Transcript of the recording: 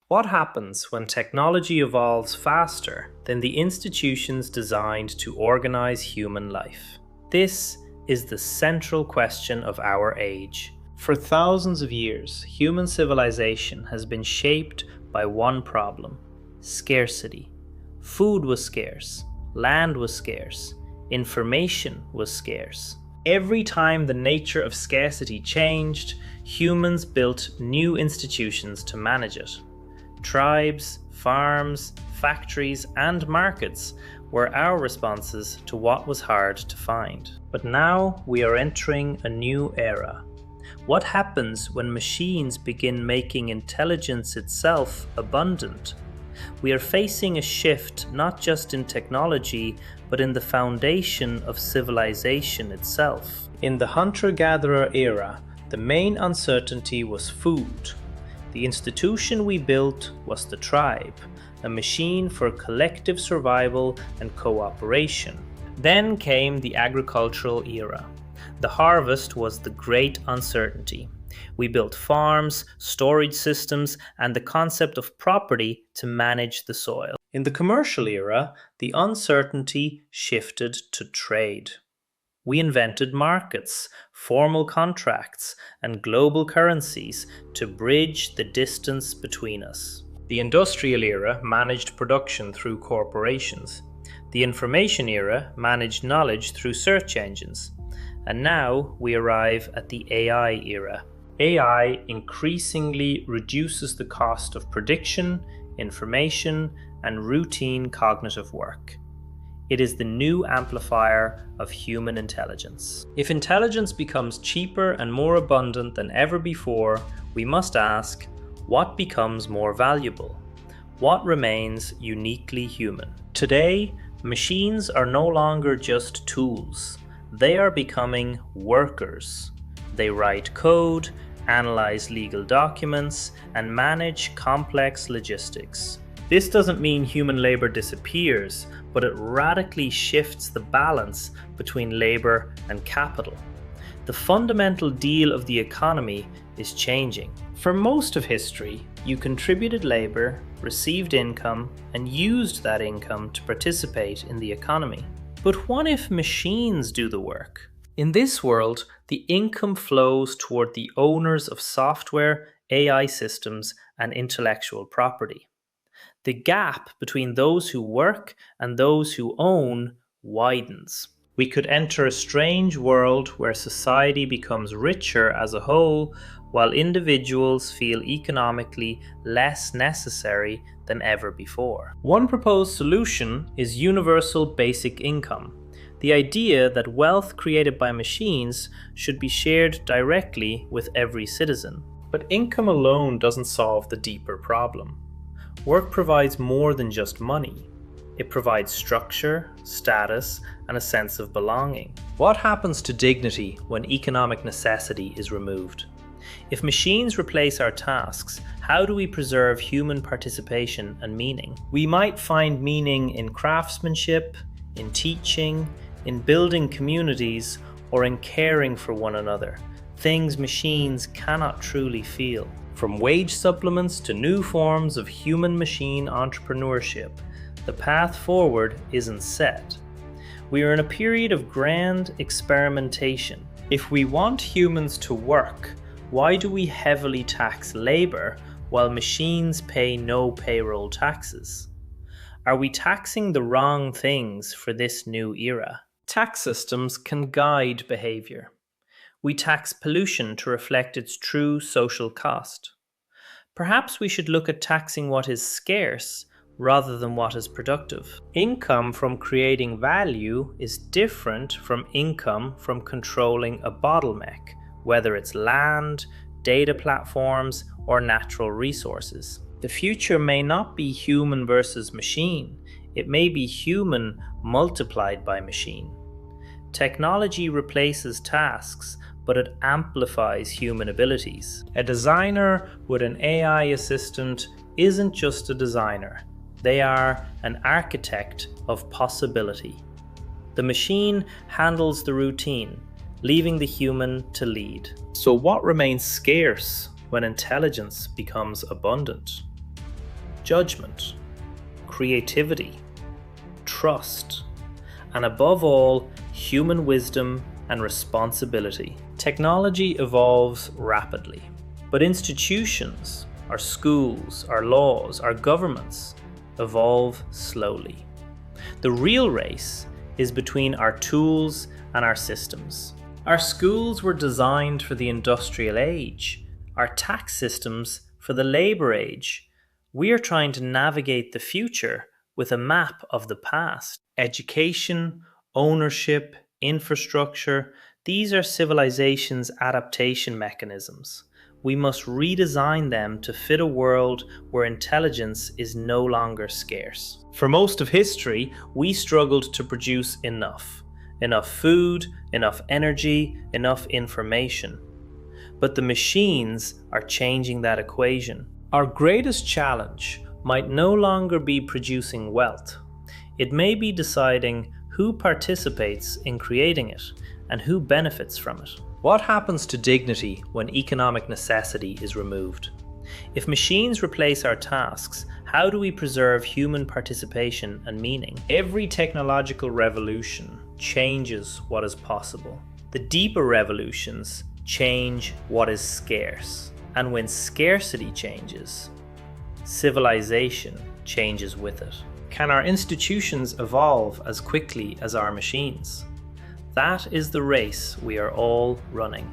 What happens when technology evolves faster than the institutions designed to organize human life? This is the central question of our age. For thousands of years, human civilization has been shaped by one problem: scarcity. Food was scarce, land was scarce, information was scarce. Every time the nature of scarcity changed, humans built new institutions to manage it. Tribes, farms, factories, and markets were our responses to what was hard to find. But now we are entering a new era. What happens when machines begin making intelligence itself abundant? We are facing a shift not just in technology, but in the foundation of civilization itself. In the hunter-gatherer era, the main uncertainty was food. The institution we built was the tribe, a machine for collective survival and cooperation. Then came the agricultural era. The harvest was the great uncertainty. We built farms, storage systems, and the concept of property to manage the soil. In the commercial era, the uncertainty shifted to trade. We invented markets, formal contracts, and global currencies to bridge the distance between us. The industrial era managed production through corporations. The information era managed knowledge through search engines. And now we arrive at the AI era. AI increasingly reduces the cost of prediction, information, and routine cognitive work. It is the new amplifier of human intelligence. If intelligence becomes cheaper and more abundant than ever before, we must ask, what becomes more valuable? What remains uniquely human? Today, machines are no longer just tools. They are becoming workers. They write code, analyze legal documents, and manage complex logistics. This doesn't mean human labor disappears, but it radically shifts the balance between labor and capital. The fundamental deal of the economy is changing. For most of history, you contributed labor, received income, and used that income to participate in the economy. But what if machines do the work? In this world, the income flows toward the owners of software, AI systems, and intellectual property. The gap between those who work and those who own widens. We could enter a strange world where society becomes richer as a whole, while individuals feel economically less necessary than ever before. One proposed solution is universal basic income. The idea that wealth created by machines should be shared directly with every citizen. But income alone doesn't solve the deeper problem. Work provides more than just money. It provides structure, status, and a sense of belonging. What happens to dignity when economic necessity is removed? If machines replace our tasks, how do we preserve human participation and meaning? We might find meaning in craftsmanship, in teaching, in building communities, or in caring for one another, things machines cannot truly feel. From wage supplements to new forms of human-machine entrepreneurship, the path forward isn't set. We are in a period of grand experimentation. If we want humans to work, why do we heavily tax labor while machines pay no payroll taxes? Are we taxing the wrong things for this new era? Tax systems can guide behavior. We tax pollution to reflect its true social cost. Perhaps we should look at taxing what is scarce rather than what is productive. Income from creating value is different from income from controlling a bottleneck, whether it's land, data platforms, or natural resources. The future may not be human versus machine. It may be human multiplied by machine. Technology replaces tasks, but it amplifies human abilities. A designer with an AI assistant isn't just a designer. They are an architect of possibility. The machine handles the routine, leaving the human to lead. So what remains scarce when intelligence becomes abundant? judgment, creativity, trust, and above all, human wisdom and responsibility. Technology evolves rapidly, but institutions, our schools, our laws, our governments evolve slowly. The real race is between our tools and our systems. Our schools were designed for the industrial age, our tax systems for the labor age. We are trying to navigate the future with a map of the past. Education, ownership, infrastructure, these are civilization's adaptation mechanisms. We must redesign them to fit a world where intelligence is no longer scarce. For most of history, we struggled to produce enough food, enough energy, enough information. But the machines are changing that equation. Our greatest challenge might no longer be producing wealth. It may be deciding who participates in creating it and who benefits from it. What happens to dignity when economic necessity is removed? If machines replace our tasks, how do we preserve human participation and meaning? Every technological revolution changes what is possible. The deeper revolutions change what is scarce. And when scarcity changes, civilization changes with it. Can our institutions evolve as quickly as our machines? That is the race we are all running.